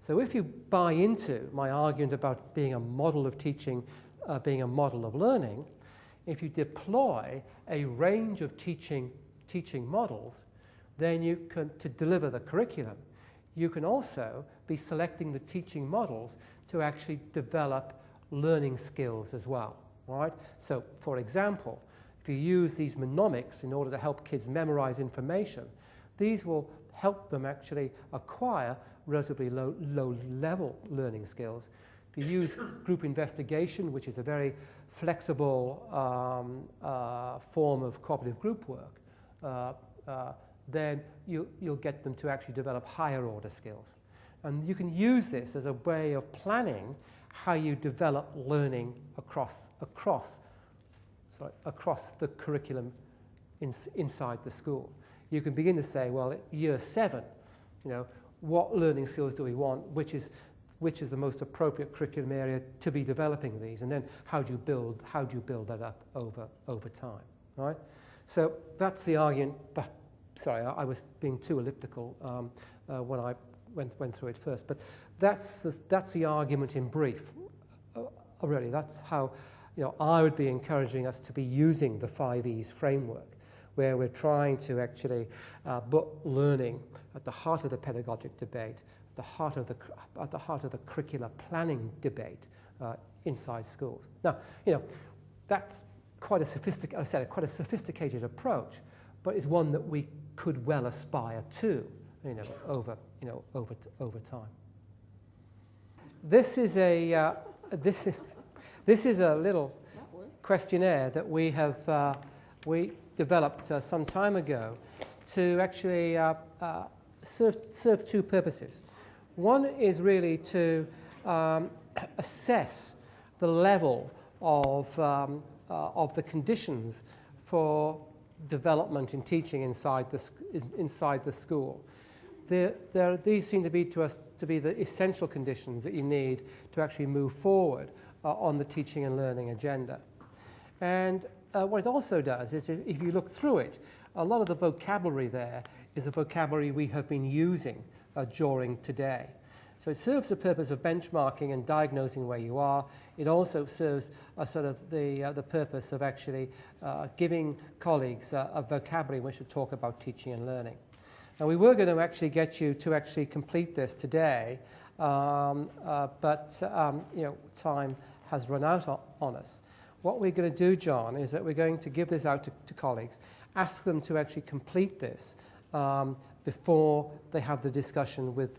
So if you buy into my argument about being a model of teaching, being a model of learning, if you deploy a range of teaching models, then you can, to deliver the curriculum, you can also be selecting the teaching models to actually develop learning skills as well, right? So, for example, if you use these mnemonics in order to help kids memorize information, these will help them actually acquire relatively low-level learning skills. If you use group investigation, which is a very flexible form of cooperative group work, then you'll get them to actually develop higher order skills. And you can use this as a way of planning how you develop learning across the curriculum inside the school. You can begin to say, well, at year 7, you know, what learning skills do we want? Which is the most appropriate curriculum area to be developing these? And then how do you build that up over time, right? So that's the argument. Sorry, I was being too elliptical when I went through it first, but that's the argument in brief. Really, that's how, you know, I would be encouraging us to be using the 5 E's framework, where we're trying to actually put learning at the heart of the pedagogic debate, at the heart of the curricular planning debate inside schools. Now, you know, that's quite a sophisticated approach, but it's one that we could well aspire to, over time. This is a little questionnaire that we developed some time ago to actually serve 2 purposes. One is really to assess the level of the conditions for development in teaching inside the school. These seem to be to us to be the essential conditions that you need to actually move forward on the teaching and learning agenda. And what it also does is, if you look through it, a lot of the vocabulary there is the vocabulary we have been using during today. So it serves the purpose of benchmarking and diagnosing where you are. It also serves sort of the purpose of actually giving colleagues a vocabulary in which to talk about teaching and learning. Now, we were going to actually get you to actually complete this today, but you know, time has run out on us. What we're going to do, John, is that we're going to give this out to colleagues, ask them to actually complete this before they have the discussion with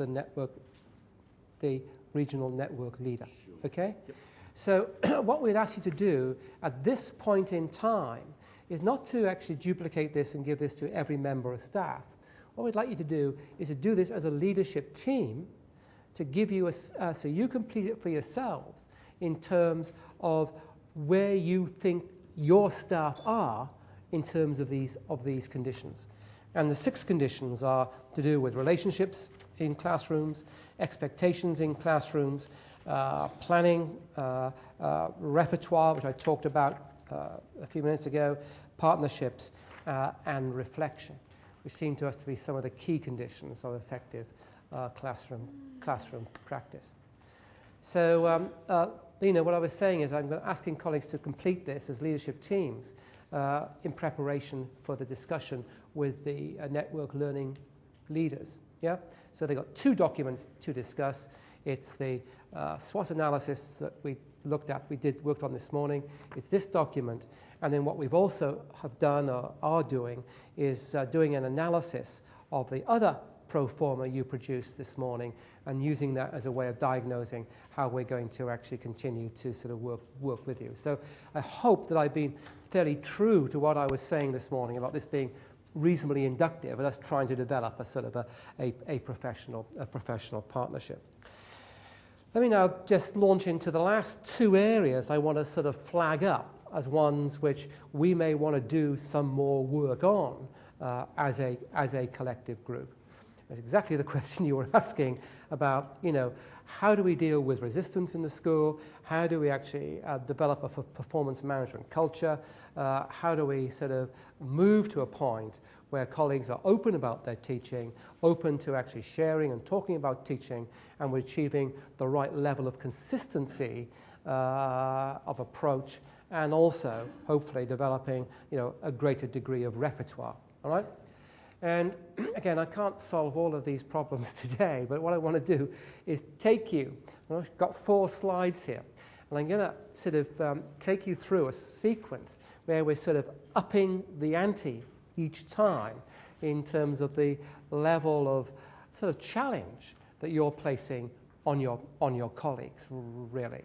the regional network leader. Okay? Yep. So what we'd ask you to do at this point in time is not to actually duplicate this and give this to every member of staff. What we'd like you to do is to do this as a leadership team, to give you so you complete it for yourselves in terms of where you think your staff are in terms of these conditions. And the 6 conditions are to do with relationships in classrooms, expectations in classrooms, planning, repertoire, which I talked about a few minutes ago, partnerships, and reflection, which seem to us to be some of the key conditions of effective classroom practice. So, Lena, what I was saying is I'm asking colleagues to complete this as leadership teams in preparation for the discussion with the network learning leaders. Yeah? So they've got 2 documents to discuss. It's the SWOT analysis that we worked on this morning. It's this document. And then what we've also have done or are doing is doing an analysis of the other pro forma you produced this morning and using that as a way of diagnosing how we're going to actually continue to sort of work with you. So I hope that I've been fairly true to what I was saying this morning about this being reasonably inductive and us trying to develop a sort of a professional partnership. Let me now just launch into the last 2 areas I want to sort of flag up as ones which we may want to do some more work on as a collective group. It's exactly the question you were asking about, you know, how do we deal with resistance in the school? How do we actually develop a performance management culture? How do we sort of move to a point where colleagues are open about their teaching, open to actually sharing and talking about teaching, and we're achieving the right level of consistency of approach, and also hopefully developing, you know, a greater degree of repertoire. All right? And again, I can't solve all of these problems today, but what I want to do is take you, I've got 4 slides here, and I'm going to sort of take you through a sequence where we're sort of upping the ante each time in terms of the level of sort of challenge that you're placing on your colleagues, really.